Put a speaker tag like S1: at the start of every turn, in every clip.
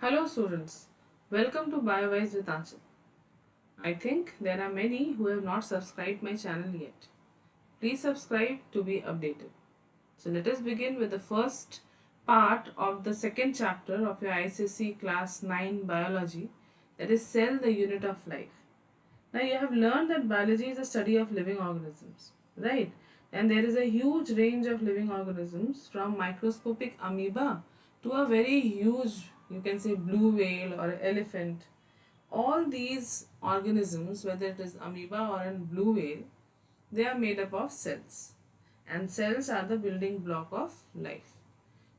S1: Hello students, welcome to BioWise with Anchal. I think there are many who have not subscribed my channel yet. Please subscribe to be updated. So let us begin with the first part of the second chapter of your ICSE class 9 biology, that is cell, the unit of life. Now you have learned that biology is a study of living organisms, right? And there is a huge range of living organisms from microscopic amoeba to a very huge, you can say blue whale or elephant. All these organisms, whether it is amoeba or a blue whale, they are made up of cells. And cells are the building block of life.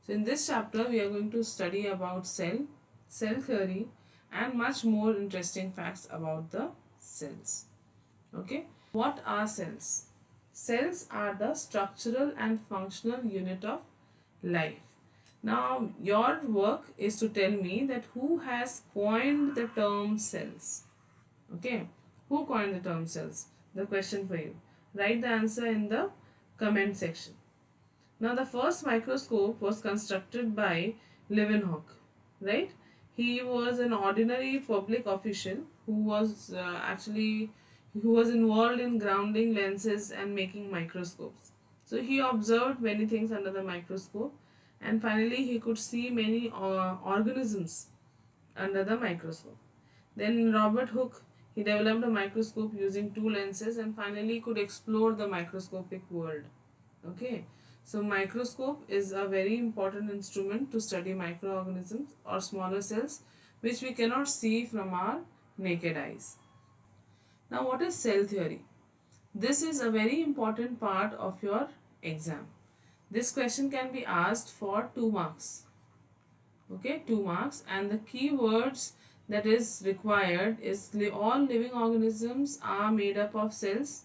S1: So in this chapter we are going to study about cell theory and much more interesting facts about the cells. Okay, what are cells? Cells are the structural and functional unit of life. Now your work is to tell me that who has coined the term cells. Okay, who coined the term cells? The question for you. Write the answer in the comment section. Now the first microscope was constructed by Leeuwenhoek, right? He was an ordinary public official who was who was involved in grounding lenses and making microscopes. So he observed many things under the microscope, and finally he could see many organisms under the microscope. Then Robert Hooke, he developed a microscope using two lenses and finally could explore the microscopic world. Okay, so microscope is a very important instrument to study microorganisms or smaller cells which we cannot see from our naked eyes. Now what is cell theory? This is a very important part of your exam. This question can be asked for 2 marks. Okay, 2 marks, and the key words that is required is all living organisms are made up of cells.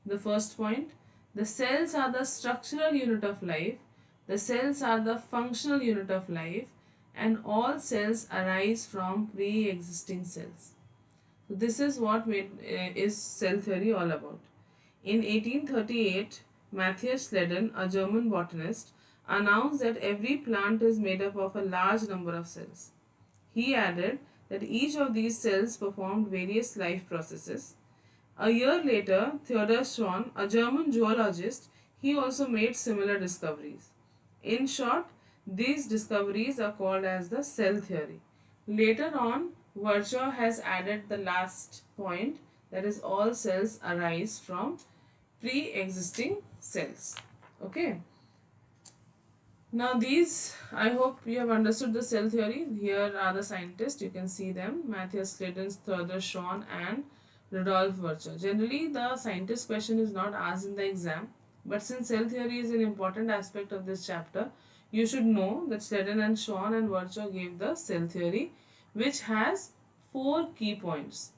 S1: The first point, the cells are the structural unit of life, the cells are the functional unit of life, and all cells arise from pre-existing cells. So this is what is cell theory all about. In 1838, Matthias Sleden, a German botanist, announced that every plant is made up of a large number of cells. He added that each of these cells performed various life processes. A year later, Theodor Schwann, a German zoologist, he also made similar discoveries. In short, these discoveries are called as the cell theory. Later on, Virchow has added the last point, that is all cells arise from pre-existing cells. Okay. Now these, I hope you have understood the cell theory. Here are the scientists, you can see them, Matthias Sleden, Theodor Schwann and Rudolf Virchow. Generally the scientist question is not asked in the exam, but since cell theory is an important aspect of this chapter, you should know that Sleden and Schwann and Virchow gave the cell theory, which has 4 key points.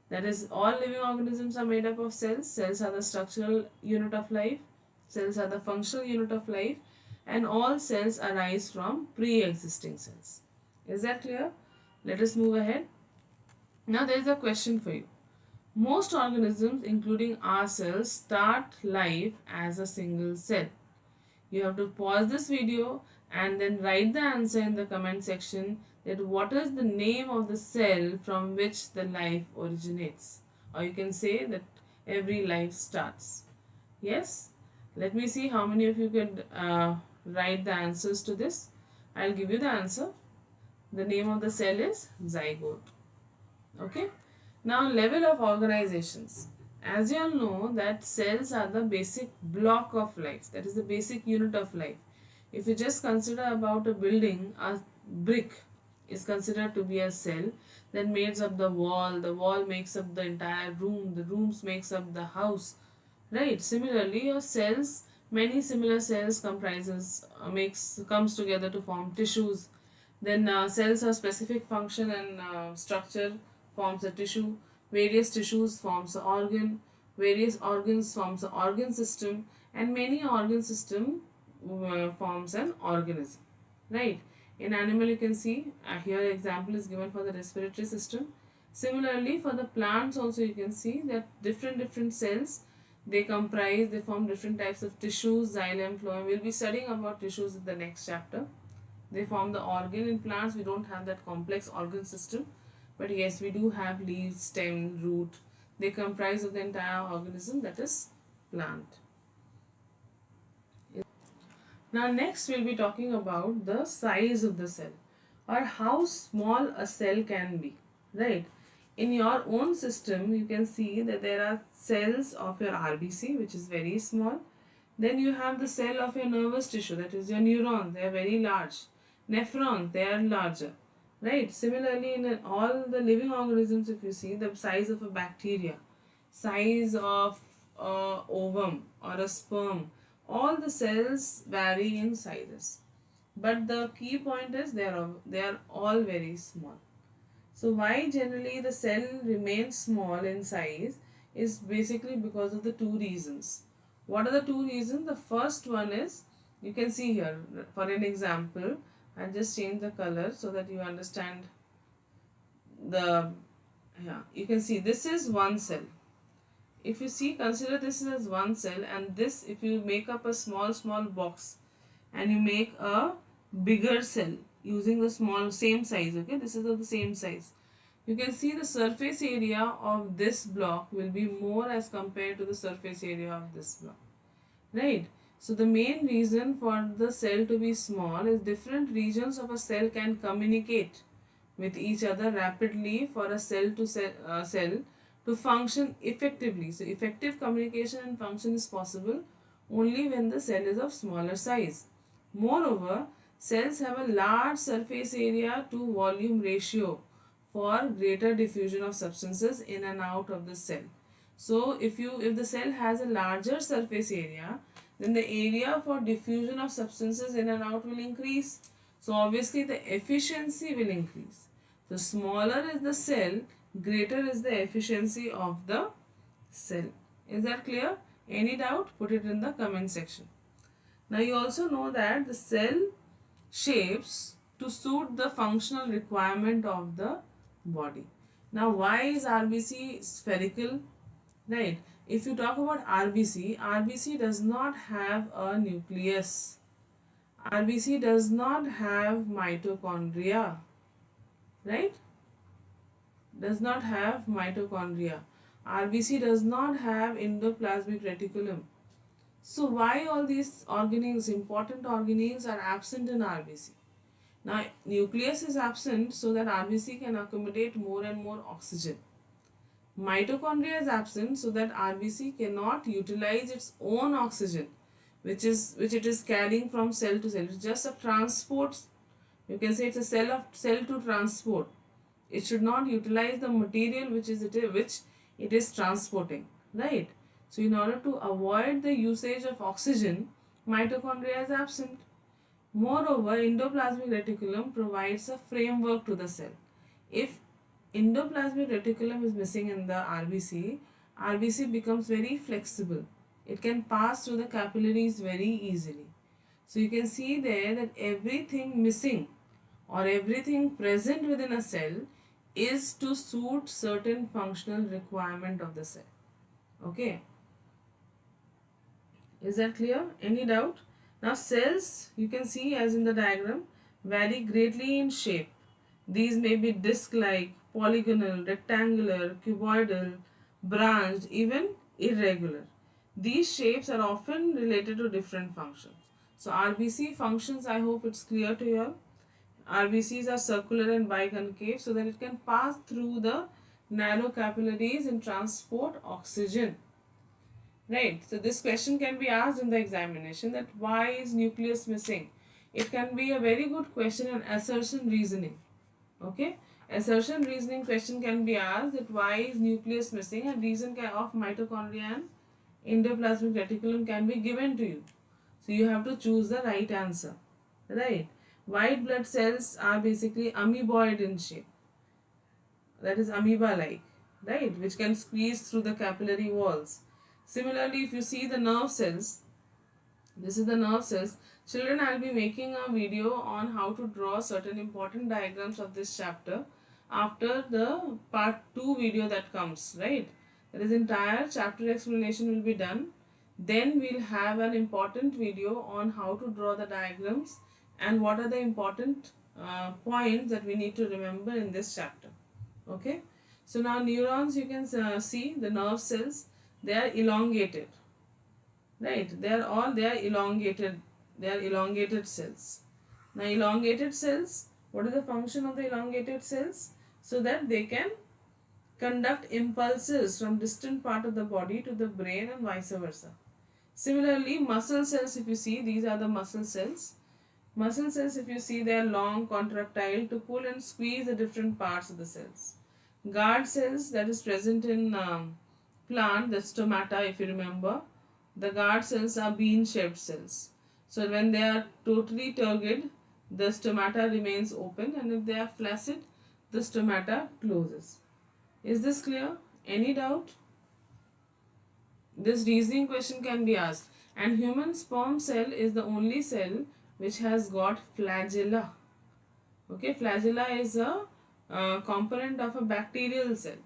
S1: That is, all living organisms are made up of cells. Cells are the structural unit of life. Cells are the functional unit of life. And all cells arise from pre-existing cells. Is that clear? Let us move ahead. Now there is a question for you. Most organisms, including ourselves, start life as a single cell. You have to pause this video and then write the answer in the comment section, that what is the name of the cell from which the life originates, or you can say that every life starts. Yes, let me see how many of you could write the answers to this. I'll give you the answer. The name of the cell is zygote. Okay. Now level of organizations. As you all know that cells are the basic block of life. That is the basic unit of life. If you just consider about a building, a brick is considered to be a cell. Then makes up the wall makes up the entire room, the rooms makes up the house. Right. Similarly, your cells, many similar cells comes together to form tissues. Then cells have specific function and structure forms a tissue. Various tissues forms an organ. Various organs forms an organ system, and many organ system forms an organism. Right. In animal, you can see here example is given for the respiratory system. Similarly, for the plants also you can see that different cells, they form different types of tissues, xylem, phloem. We'll be studying about tissues in the next chapter. They form the organ. In plants, we don't have that complex organ system. But yes, we do have leaves, stem, root. They comprise of the entire organism, that is plant. Now next we'll be talking about the size of the cell, or how small a cell can be, right? In your own system you can see that there are cells of your RBC, which is very small. Then you have the cell of your nervous tissue, that is your neurons, they are very large. Nephrons, they are larger, right? Similarly, in all the living organisms, if you see the size of a bacteria, size of a ovum or a sperm, all the cells vary in sizes. But the key point is they are all very small. So why generally the cell remains small in size is basically because of the two reasons. What are the two reasons? The first one is, you can see here for an example, I'll just change the color so that you understand the, yeah, you can see this is one cell. If you see, consider this as one cell, and this, if you make up a small box and you make a bigger cell using the small same size, okay, this is of the same size, you can see the surface area of this block will be more as compared to the surface area of this block, right? So the main reason for the cell to be small is different regions of a cell can communicate with each other rapidly for a cell to function effectively. So effective communication and function is possible only when the cell is of smaller size. Moreover, cells have a large surface area to volume ratio for greater diffusion of substances in and out of the cell. So if the cell has a larger surface area, then the area for diffusion of substances in and out will increase. So obviously the efficiency will increase. The smaller is the cell, greater is the efficiency of the cell. Is that clear? Any doubt? Put it in the comment section. Now you also know that the cell shapes to suit the functional requirement of the body. Now why is RBC spherical? Right. If you talk about RBC does not have a nucleus. RBC does not have mitochondria. Right? Does not have mitochondria. RBC does not have endoplasmic reticulum. So why all these organelles, important organelles, are absent in RBC? Now nucleus is absent so that RBC can accommodate more and more oxygen. Mitochondria is absent so that RBC cannot utilize its own oxygen, which it is carrying from cell to cell. It's just a transport. You can say it's a cell to transport. It should not utilize the material which it is transporting, right? So in order to avoid the usage of oxygen, mitochondria is absent. Moreover, endoplasmic reticulum provides a framework to the cell. If endoplasmic reticulum is missing in the RBC becomes very flexible. It can pass through the capillaries very easily. So you can see there that everything missing or everything present within a cell is to suit certain functional requirement of the cell. Okay. Is that clear? Any doubt? Now cells, you can see as in the diagram, vary greatly in shape. These may be disc-like, polygonal, rectangular, cuboidal, branched, even irregular. These shapes are often related to different functions. So RBC functions, I hope it's clear to you all. RBCs are circular and biconcave so that it can pass through the narrow capillaries and transport oxygen. Right. So this question can be asked in the examination, that why is nucleus missing? It can be a very good question in assertion reasoning. Okay. Assertion reasoning question can be asked, that why is nucleus missing, and reason of mitochondria and endoplasmic reticulum can be given to you. So you have to choose the right answer. Right. White blood cells are basically amoeboid in shape. That is amoeba-like, right, which can squeeze through the capillary walls. Similarly, if you see the nerve cells, this is the nerve cells. Children, I'll be making a video on how to draw certain important diagrams of this chapter after the part 2 video that comes, right? That is, entire chapter explanation will be done. Then we'll have an important video on how to draw the diagrams and what are the important points that we need to remember in this chapter. Okay, so now neurons, you can see the nerve cells, they are elongated, right? They are elongated cells. Now elongated cells, what is the function of the elongated cells? So that they can conduct impulses from distant part of the body to the brain and vice versa. Similarly, muscle cells, if you see, these are the muscle cells. Muscle cells, if you see, they are long, contractile to pull and squeeze the different parts of the cells. Guard cells, that is present in plant, the stomata, if you remember, the guard cells are bean-shaped cells. So when they are totally turgid, the stomata remains open, and if they are flaccid, the stomata closes. Is this clear? Any doubt? This reasoning question can be asked. And human sperm cell is the only cell which has got flagella. Okay, flagella is a component of a bacterial cell.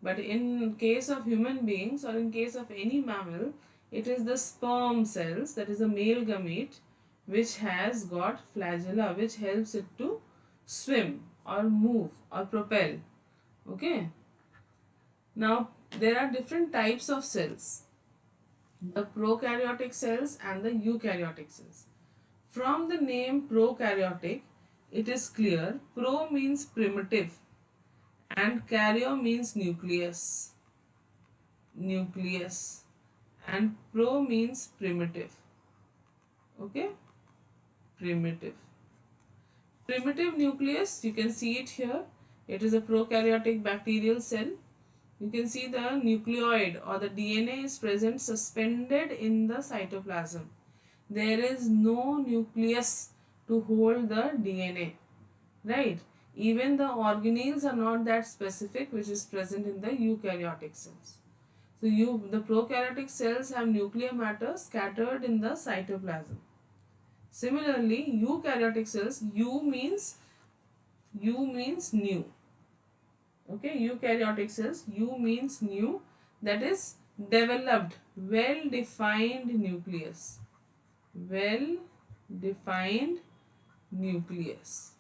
S1: But in case of human beings or in case of any mammal, it is the sperm cells, that is a male gamete, which has got flagella, which helps it to swim or move or propel. Okay. Now, there are different types of cells, the prokaryotic cells and the eukaryotic cells. From the name prokaryotic, it is clear pro means primitive and karyo means nucleus. Nucleus, and pro means primitive. Okay, primitive. Primitive nucleus, you can see it here. It is a prokaryotic bacterial cell. You can see the nucleoid or the DNA is present suspended in the cytoplasm. There is no nucleus to hold the DNA, right? Even the organelles are not that specific, which is present in the eukaryotic cells. So the prokaryotic cells have nuclear matter scattered in the cytoplasm. Similarly, eukaryotic cells, U means new. Okay, eukaryotic cells, U means new, that is developed, well defined nucleus. Well defined nucleus.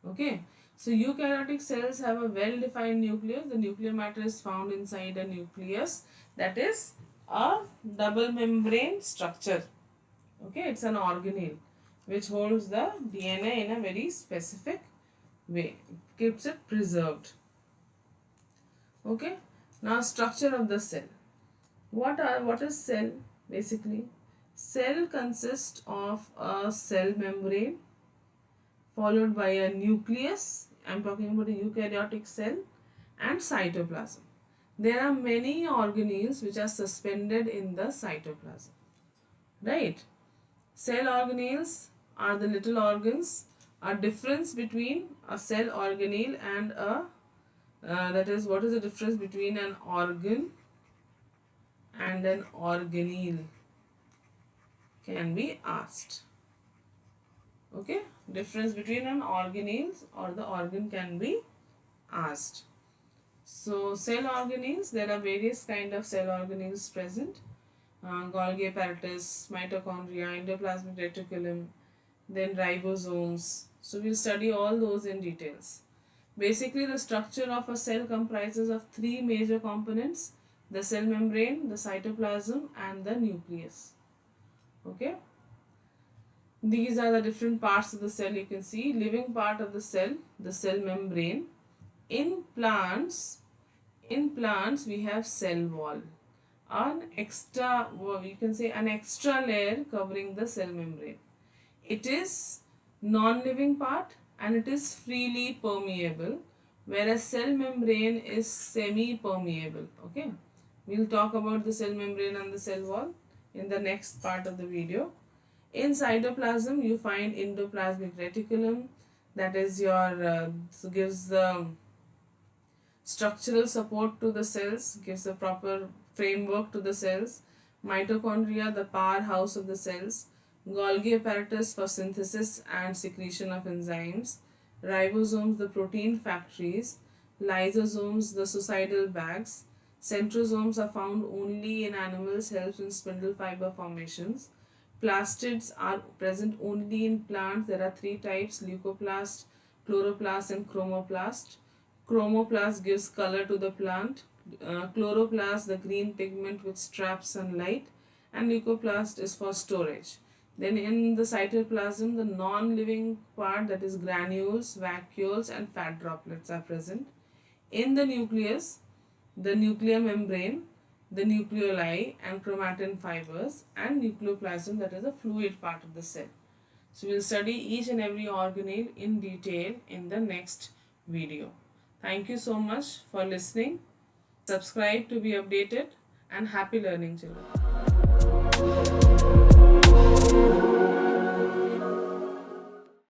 S1: Okay, so eukaryotic cells have a well defined nucleus. The nuclear matter is found inside a nucleus, that is a double membrane structure. Okay, it's an organelle which holds the DNA in a very specific way, keeps it preserved. Okay, now structure of the cell. What is cell? Basically, cell consists of a cell membrane followed by a nucleus. I'm talking about a eukaryotic cell, and cytoplasm. There are many organelles which are suspended in the cytoplasm. Right? Cell organelles are the little organs. A difference between a cell organelle and a that is, what is the difference between an organ and an organelle can be asked. Okay, difference between an organelle or the organ can be asked. So cell organelles, there are various kind of cell organelles present. Golgi apparatus, mitochondria, endoplasmic reticulum, then ribosomes. So we'll study all those in details. Basically, the structure of a cell comprises of three major components: the cell membrane, the cytoplasm, and the nucleus. Okay. These are the different parts of the cell. You can see living part of the cell membrane. In plants, we have cell wall. You can say an extra layer covering the cell membrane. It is non-living part and it is freely permeable, whereas cell membrane is semi-permeable. Okay, we'll talk about the cell membrane and the cell wall in the next part of the video. In cytoplasm, you find endoplasmic reticulum, that is gives the structural support to the cells, gives the proper framework to the cells. Mitochondria, the powerhouse of the cells. Golgi apparatus for synthesis and secretion of enzymes. Ribosomes, the protein factories. Lysosomes, the suicidal bags. Centrosomes are found only in animals, helps in spindle fiber formations. Plastids are present only in plants. There are three types: leucoplast, chloroplast, and chromoplast. Chromoplast gives color to the plant. Chloroplast, the green pigment which traps sunlight, and leucoplast is for storage. Then in the cytoplasm, the non-living part, that is granules, vacuoles, and fat droplets are present. In the nucleus, the nuclear membrane, the nucleoli and chromatin fibers, and nucleoplasm, that is the fluid part of the cell. So we'll study each and every organelle in detail in the next video. Thank you so much for listening. Subscribe to be updated, and happy learning, children.